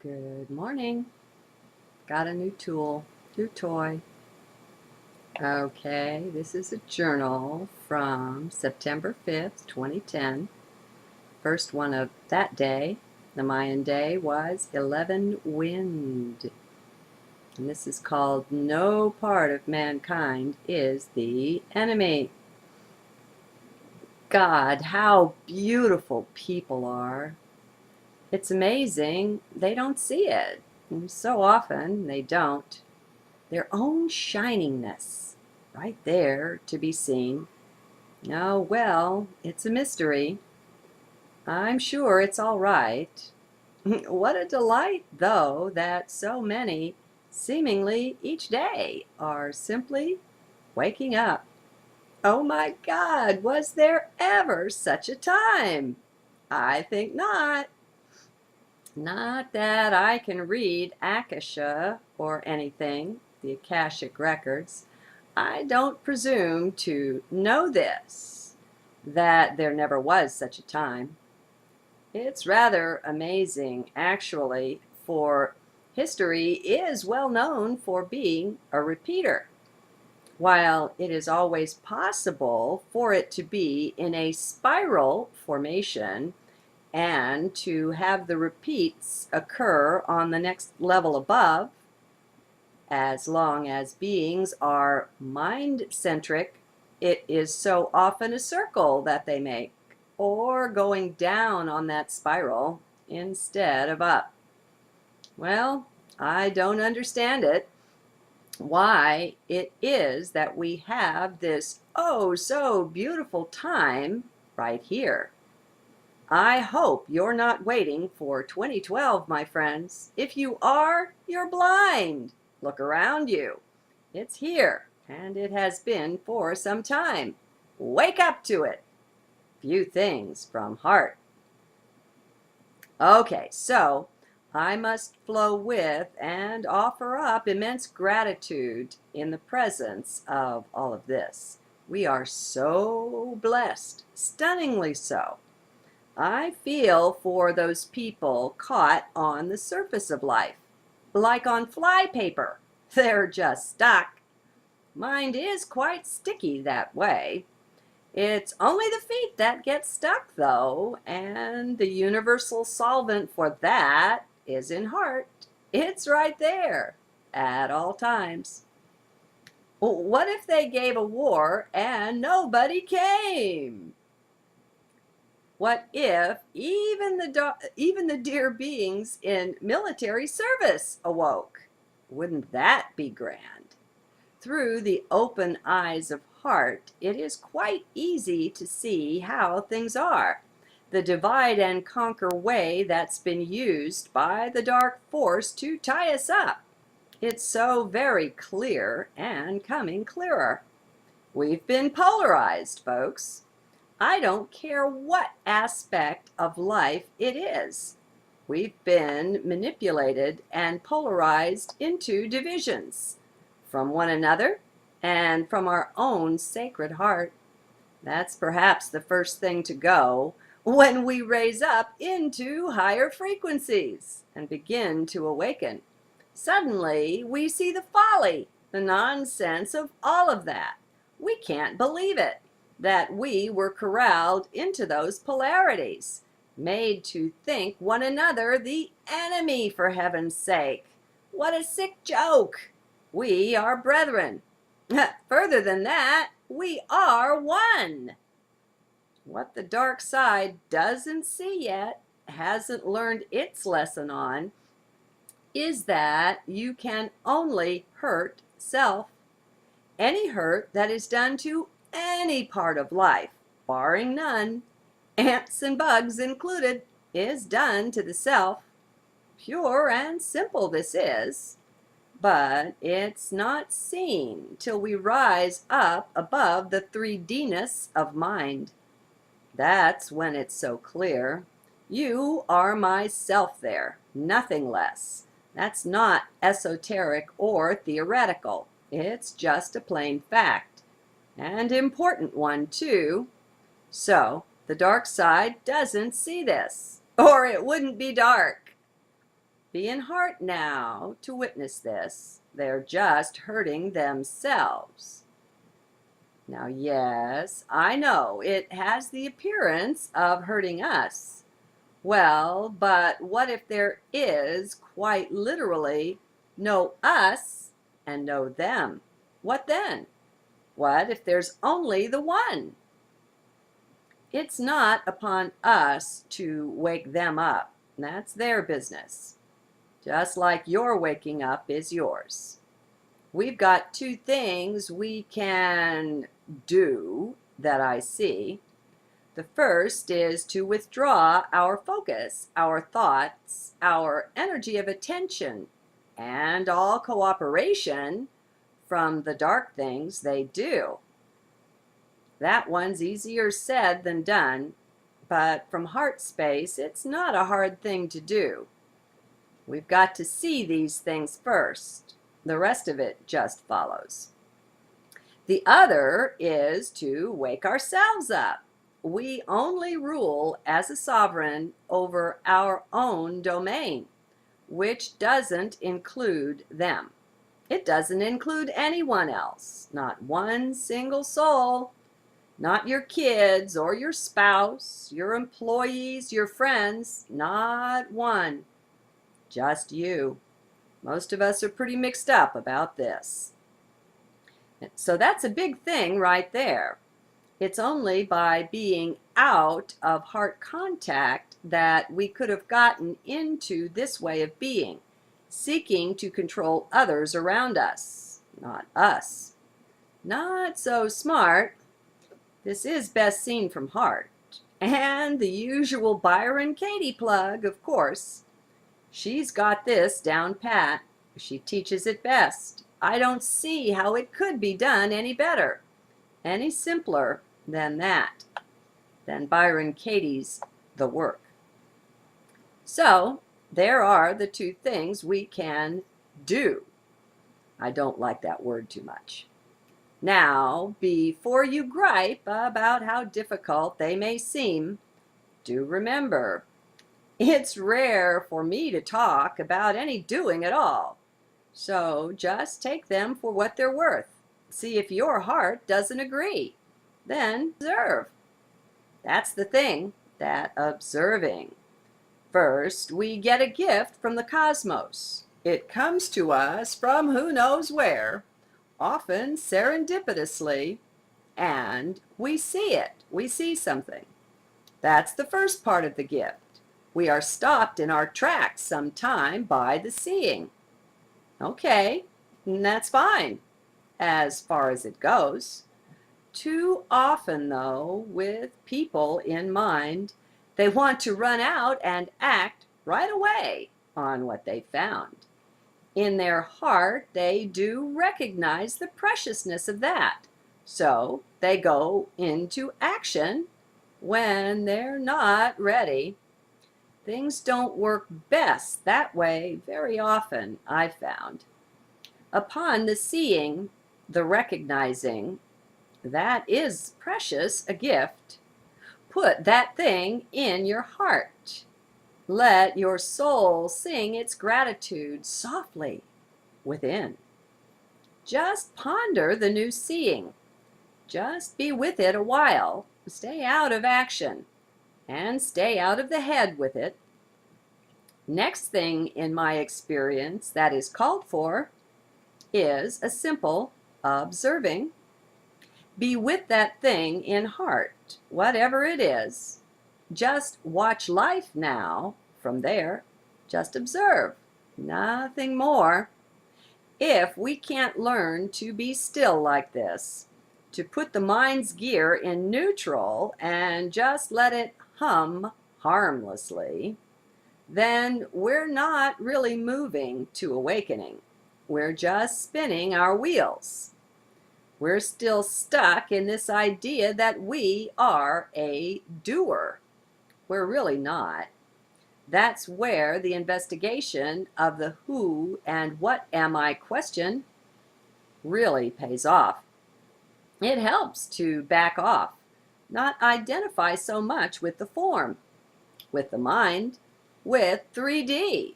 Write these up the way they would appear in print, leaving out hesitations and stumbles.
Good morning. Got a new tool, new toy. Okay, this is a journal from September 5th, 2010. First one of that day, the Mayan day, was 11 wind. And this is called No Part of Mankind is the Enemy. God, how beautiful people are. It's amazing they don't see it. And so often they don't. Their own shiningness right there to be seen. Oh, well, it's a mystery. I'm sure it's all right. What a delight, though, that so many, seemingly each day, are simply waking up. Oh my God, was there ever such a time? I think not. Not that I can read Akasha or anything, the Akashic records. I don't presume to know this, that there never was such a time. It's rather amazing, actually, for history is well known for being a repeater. While it is always possible for it to be in a spiral formation, and to have the repeats occur on the next level above, as long as beings are mind-centric, it is so often a circle that they make, or going down on that spiral instead of up. Well, I don't understand it, why it is that we have this oh so beautiful time right here. I hope you're not waiting for 2012, my friends. If you are, you're blind. Look around you. It's here, and it has been for some time. Wake up to it. Few things from heart. Okay, so I must flow with and offer up immense gratitude in the presence of all of this. We are so blessed, stunningly so. I feel for those people caught on the surface of life, like on flypaper. They're just stuck. Mind is quite sticky that way. It's only the feet that get stuck, though, and the universal solvent for that is in heart. It's right there at all times. What if they gave a war and nobody came? What if even the dear beings in military service awoke? Wouldn't that be grand? Through the open eyes of heart, it is quite easy to see how things are. The divide and conquer way that's been used by the dark force to tie us up. It's so very clear and coming clearer. We've been polarized, folks. I don't care what aspect of life it is. We've been manipulated and polarized into divisions from one another and from our own sacred heart. That's perhaps the first thing to go when we raise up into higher frequencies and begin to awaken. Suddenly, we see the folly, the nonsense of all of that. We can't believe it, that we were corralled into those polarities, made to think one another the enemy, for heaven's sake. What a sick joke! We are brethren. Further than that, we are one. What the dark side doesn't see yet, hasn't learned its lesson on, is that you can only hurt self. Any hurt that is done to any part of life, barring none, ants and bugs included, is done to the self. Pure and simple this is, but it's not seen till we rise up above the 3D-ness of mind. That's when it's so clear. You are myself there, nothing less. That's not esoteric or theoretical. It's just a plain fact, and important one too. So, the dark side doesn't see this, or it wouldn't be dark. be in heart now to witness this. They're just hurting themselves. Now, yes, I know it has the appearance of hurting us. Well, but what if there is quite literally no us and no them? What then? What if there's only the one? It's not upon us to wake them up. That's their business. Just like your waking up is yours. We've got two things we can do that I see. The first is to withdraw our focus, our thoughts, our energy of attention, and all cooperation from the dark things they do. That one's easier said than done, but from heart space, it's not a hard thing to do. We've got to see these things first. The rest of it just follows. The other is to wake ourselves up. We only rule as a sovereign over our own domain, which doesn't include them. It doesn't include anyone else, not one single soul, not your kids or your spouse, your employees, your friends, not one, just you. Most of us are pretty mixed up about this. So that's a big thing right there. It's only by being out of heart contact that we could have gotten into this way of being, seeking to control others around us, not us. Not so smart. This is best seen from heart. And the usual Byron Katie plug, of course. She's got this down pat. She teaches it best. I don't see how it could be done any better, any simpler than that, than Byron Katie's The Work. So, there are the two things we can do. I don't like that word too much. Now, before you gripe about how difficult they may seem, do remember, it's rare for me to talk about any doing at all. So just take them for what they're worth. See if your heart doesn't agree. Then observe. That's the thing, that observing. First, we get a gift from the cosmos. It comes to us from who knows where, often serendipitously, and we see it. We see something. That's the first part of the gift. We are stopped in our tracks sometime by the seeing. Okay, that's fine, as far as it goes. Too often, though, with people in mind, they want to run out and act right away on what they found. In their heart, they do recognize the preciousness of that. So they go into action when they're not ready. Things don't work best that way very often, I've found. Upon the seeing, the recognizing, that is precious a gift. Put that thing in your heart. Let your soul sing its gratitude softly within. Just ponder the new seeing. Just be with it a while. Stay out of action and stay out of the head with it. Next thing in my experience that is called for is a simple observing. Be with that thing in heart, whatever it is. Just watch life now from there. Just observe, nothing more. If we can't learn to be still like this, to put the mind's gear in neutral and just let it hum harmlessly, then we're not really moving to awakening. We're just spinning our wheels. We're still stuck in this idea that we are a doer. We're really not. That's where the investigation of the who and what am I question really pays off. It helps to back off, not identify so much with the form, with the mind, with 3D.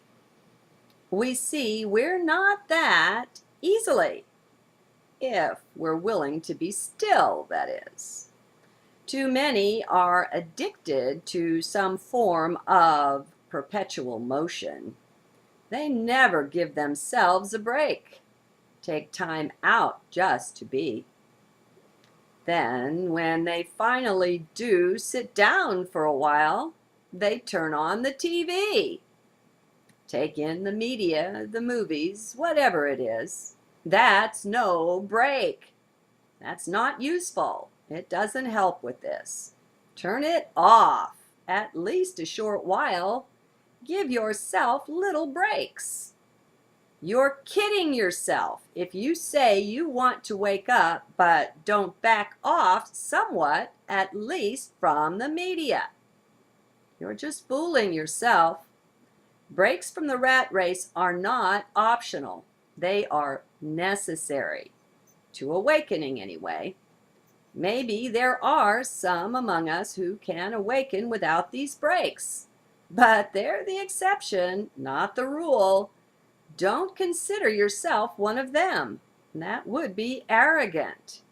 we see we're not that easily, if we're willing to be still, that is. Too many are addicted to some form of perpetual motion. They never give themselves a break, take time out just to be. Then, when they finally do sit down for a while, they turn on the TV, take in the media, the movies, whatever it is. That's no break. That's not useful. It doesn't help with this. Turn it off, at least a short while. Give yourself little breaks. You're kidding yourself if you say you want to wake up but don't back off somewhat, at least from the media. You're just fooling yourself. Breaks from the rat race are not optional. They are necessary. To awakening, anyway. Maybe there are some among us who can awaken without these breaks, but they're the exception, not the rule. Don't consider yourself one of them. That would be arrogant.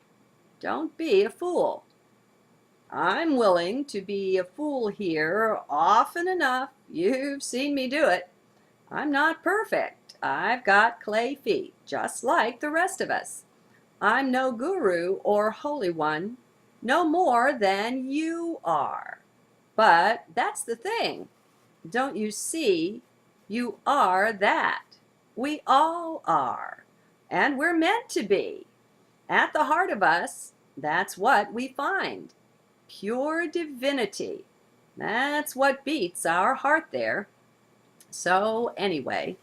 Don't be a fool. I'm willing to be a fool here often enough. You've seen me do it. I'm not perfect. I've got clay feet, just like the rest of us. I'm no guru or holy one, no more than you are. But that's the thing. Don't you see? You are that. We all are. And we're meant to be. At the heart of us, that's what we find. Pure divinity. That's what beats our heart there. So anyway,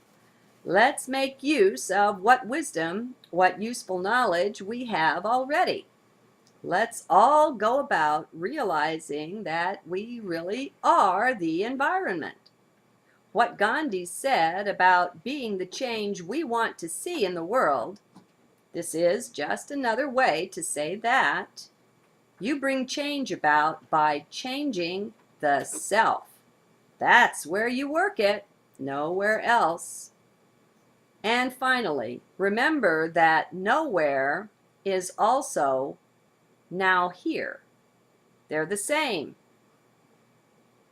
let's make use of what wisdom, what useful knowledge we have already. Let's all go about realizing that we really are the environment. What Gandhi said about being the change we want to see in the world, this is just another way to say that. You bring change about by changing the self. That's where you work it, nowhere else. And finally, remember that nowhere is also now here. They're the same,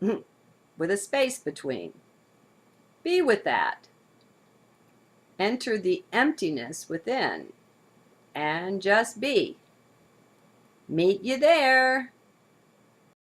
with a space between. Be with that. Enter the emptiness within and just be. Meet you there.